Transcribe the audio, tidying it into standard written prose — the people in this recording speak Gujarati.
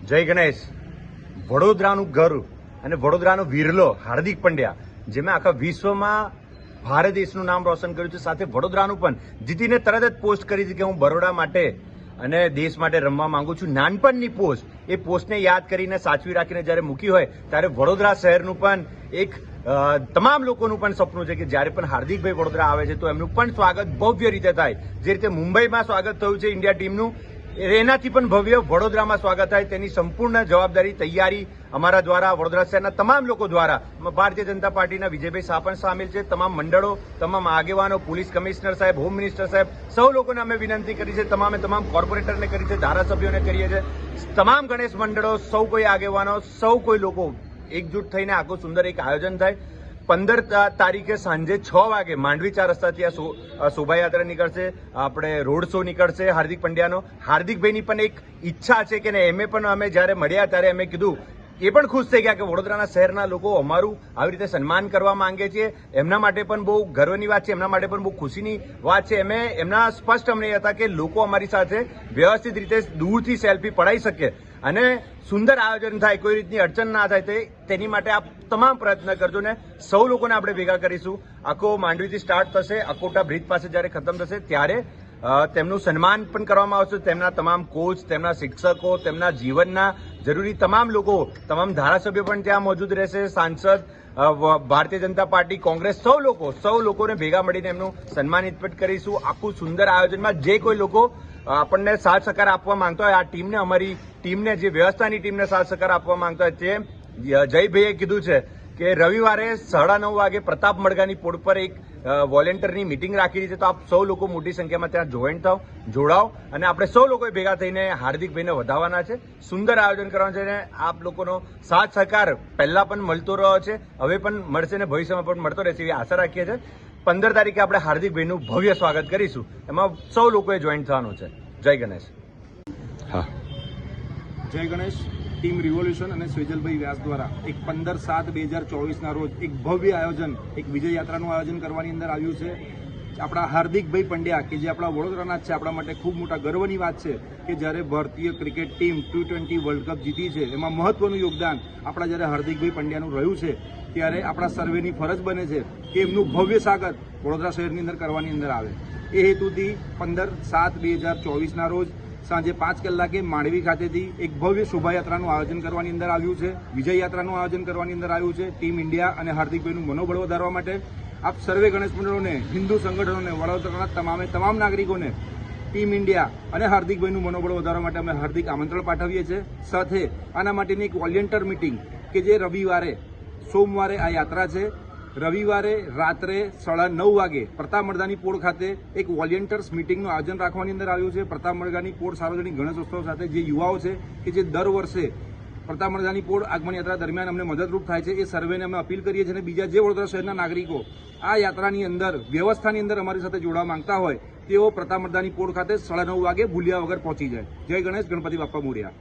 જય ગણેશ. વડોદરાનું ગર્વ અને વડોદરાનો વિરલો હાર્દિક પંડ્યા, જેમાં આખા વિશ્વમાં ભારત દેશનું નામ રોશન કર્યું છે, સાથે વડોદરાનું પણ જીતીને તરત જ પોસ્ટ કરી હતી કે હું બરોડા માટે અને દેશ માટે રમવા માંગુ છું. નાનપણની પોસ્ટ, એ પોસ્ટને યાદ કરીને સાચવી રાખીને જ્યારે મૂકી હોય ત્યારે વડોદરા શહેરનું પણ એક તમામ લોકોનું પણ સપનું છે કે જ્યારે પણ હાર્દિકભાઈ વડોદરા આવે છે તો એમનું પણ સ્વાગત ભવ્ય રીતે થાય. જે રીતે મુંબઈમાં સ્વાગત થયું છે ઇન્ડિયા ટીમનું, એનાથી પણ ભવ્ય વડોદરામાં સ્વાગત થાય તેની સંપૂર્ણ જવાબદારી, તૈયારી અમારા દ્વારા, વડોદરા શહેરના તમામ લોકો દ્વારા, ભારતીય જનતા પાર્ટીના વિજયભાઈ શાહ પણ સામેલ છે, તમામ મંડળો, તમામ આગેવાનો, પોલીસ કમિશનર સાહેબ, હોમ મિનિસ્ટર સાહેબ, સૌ લોકોને અમે વિનંતી કરી છે, તમામ કોર્પોરેટરને કરી છે, ધારાસભ્યોને કરીએ છીએ, તમામ ગણેશ મંડળો, સૌ કોઈ આગેવાનો, સૌ કોઈ લોકો એકજૂટ થઈને આખું સુંદર એક આયોજન થાય. 15 તારીખે સાંજે 6 વાગે માંડવી 4 રસ્તાથી આ શોભાયાત્રા નીકળશે, આપણે રોડ શો નીકળશે હાર્દિક પંડ્યાનો. હાર્દિકભાઈની પણ એક ઈચ્છા છે કે એમે પણ અમે જ્યારે મળ્યા ત્યારે અમે કીધું, એ પણ ખુશ થઈ ગયા કે વડોદરાના શહેરના લોકો અમારું આવી રીતે સન્માન કરવા માંગે છે. એમના માટે પણ બહુ ગર્વની વાત છે, એમના માટે પણ બહુ ખુશીની વાત છે. એમના સ્પષ્ટ અમને હતા કે લોકો અમારી સાથે વ્યવસ્થિત રીતે દૂરથી સેલ્ફી પડાવી શકે અને સુંદર આયોજન થાય, કોઈ રીતની અડચણ ના થાય, તેની માટે આપ તમામ પ્રયત્ન કરજો ને સૌ લોકોને આપણે ભેગા કરીશું. આખો માંડવીથી સ્ટાર્ટ થશે, અકોટા બ્રિજ પાસે જ્યારે ખતમ થશે ત્યારે તેમનું સન્માન પણ કરવામાં આવશે. તેમના તમામ કોચ, તેમના શિક્ષકો, તેમના જીવનના જરૂરી તમામ લોકો, તમામ ધારાસભ્યો પણ ત્યાં મોજૂદ રહેશે, સાંસદ, ભારતીય જનતા પાર્ટી, કોંગ્રેસ, સૌ લોકોને ભેગા મળીને એમનું સન્માનિત પણ કરીશું. આખું સુંદર આયોજનમાં જે કોઈ લોકો આપણને સાથ સહકાર આપવા માંગતા હોય, આ ટીમને, અમારી ટીમને, જે વ્યવસ્થાની ટીમને સાથ સહકાર આપવા માંગતા હોય, તે જયભાઈએ કીધું છે કે રવિવારે 9:30 વાગે પ્રતાપ મડગાની પોળ પર એક વોલેન્ટિયરની મિટિંગ રાખી છે, તો આપ સૌ લોકો મોટી સંખ્યામાં ત્યાં જોઈન્ટ થાવ, જોડાઓ અને આપણે સૌ લોકોએ ભેગા થઈને હાર્દિકભાઈને વધાવવાના છે. સુંદર આયોજન કરવાનું છે અને આપ લોકોનો સાથ સહકાર પહેલા પણ મળતો રહ્યો છે, હવે પણ મળશે ને ભવિષ્યમાં પણ મળતો રહેશે એવી આશા રાખીએ છીએ. 15 તારીખે આપણે હાર્દિકભાઈનું ભવ્ય સ્વાગત કરીશું, એમાં સૌ લોકોએ જોઈન્ટ થવાનું છે. જય ગણેશ. હા, જય ગણેશ. ટીમ રિવોલ્યુશન અને સ્વેજલભાઈ વ્યાસ દ્વારા એક 15/7/2024 રોજ એક ભવ્ય આયોજન, એક વિજય યાત્રાનું આયોજન કરવાની અંદર આવ્યું છે. આપણા હાર્દિકભાઈ પંડ્યા કે જે આપણા વડોદરાના જ છે, આપણા માટે ખૂબ મોટા ગર્વની વાત છે કે જ્યારે ભારતીય cricket team T20 world cup જીતી છે, એમાં મહત્વનું યોગદાન આપણા જ્યારે હાર્દિકભાઈ પંડ્યાનું રહ્યું છે, ત્યારે આપણા સર્વેની ફરજ બને છે કે એમનું ભવ્ય સ્વાગત વડોદરા શહેરની અંદર કરવાની અંદર આવે. એ હેતુથી 15/7/2024 રોજ સાંજે 5 કલાકે માંડવી ખાતેથી એક ભવ્ય શોભાયાત્રાનું આયોજન કરવાની અંદર આવ્યું છે, વિજય યાત્રાનું આયોજન કરવાની અંદર આવ્યું છે. ટીમ ઇન્ડિયા અને હાર્દિકભાઈનું મનોબળ વધારવા માટે આપ સર્વે ગણેશ મંડળોને, હિન્દુ સંગઠનોને, વડોદરાના તમામ નાગરિકોને ટીમ ઇન્ડિયા અને હાર્દિકભાઈનું મનોબળ વધારવા માટે અમે હાર્દિક આમંત્રણ પાઠવીએ છીએ. સાથે આના માટેની એક વોલેન્ટિયર મિટિંગ કે જે સોમવારે આ યાત્રા છે, રવિવારે રાત્રે 9:30 વાગે પ્રતાપ મડગાની પોળ ખાતે એક વોલેન્ટિયર્સ મિટિંગનું આયોજન રાખવાની અંદર આવ્યું છે. પ્રતાપ મડગાની પોળ સાર્વજનિક ગણેશોત્સવ સાથે જે યુવાઓ છે કે જે દર વર્ષે પ્રતાપ મડગાની પોળ આગમન યાત્રા દરમિયાન અમને મદદરૂપ થાય છે, એ સર્વેને અમે અપીલ કરીએ છીએ અને બીજા જે વડોદરા શહેરના નાગરિકો આ યાત્રાની અંદર, વ્યવસ્થાની અંદર અમારી સાથે જોડાવા માંગતા હોય તેઓ પ્રતાપ મડગાની પોળ ખાતે 9:30 વાગે ભૂલ્યા વગર પહોંચી જાય. જય ગણેશ, ગણપતિ બાપ્પા મોરયા.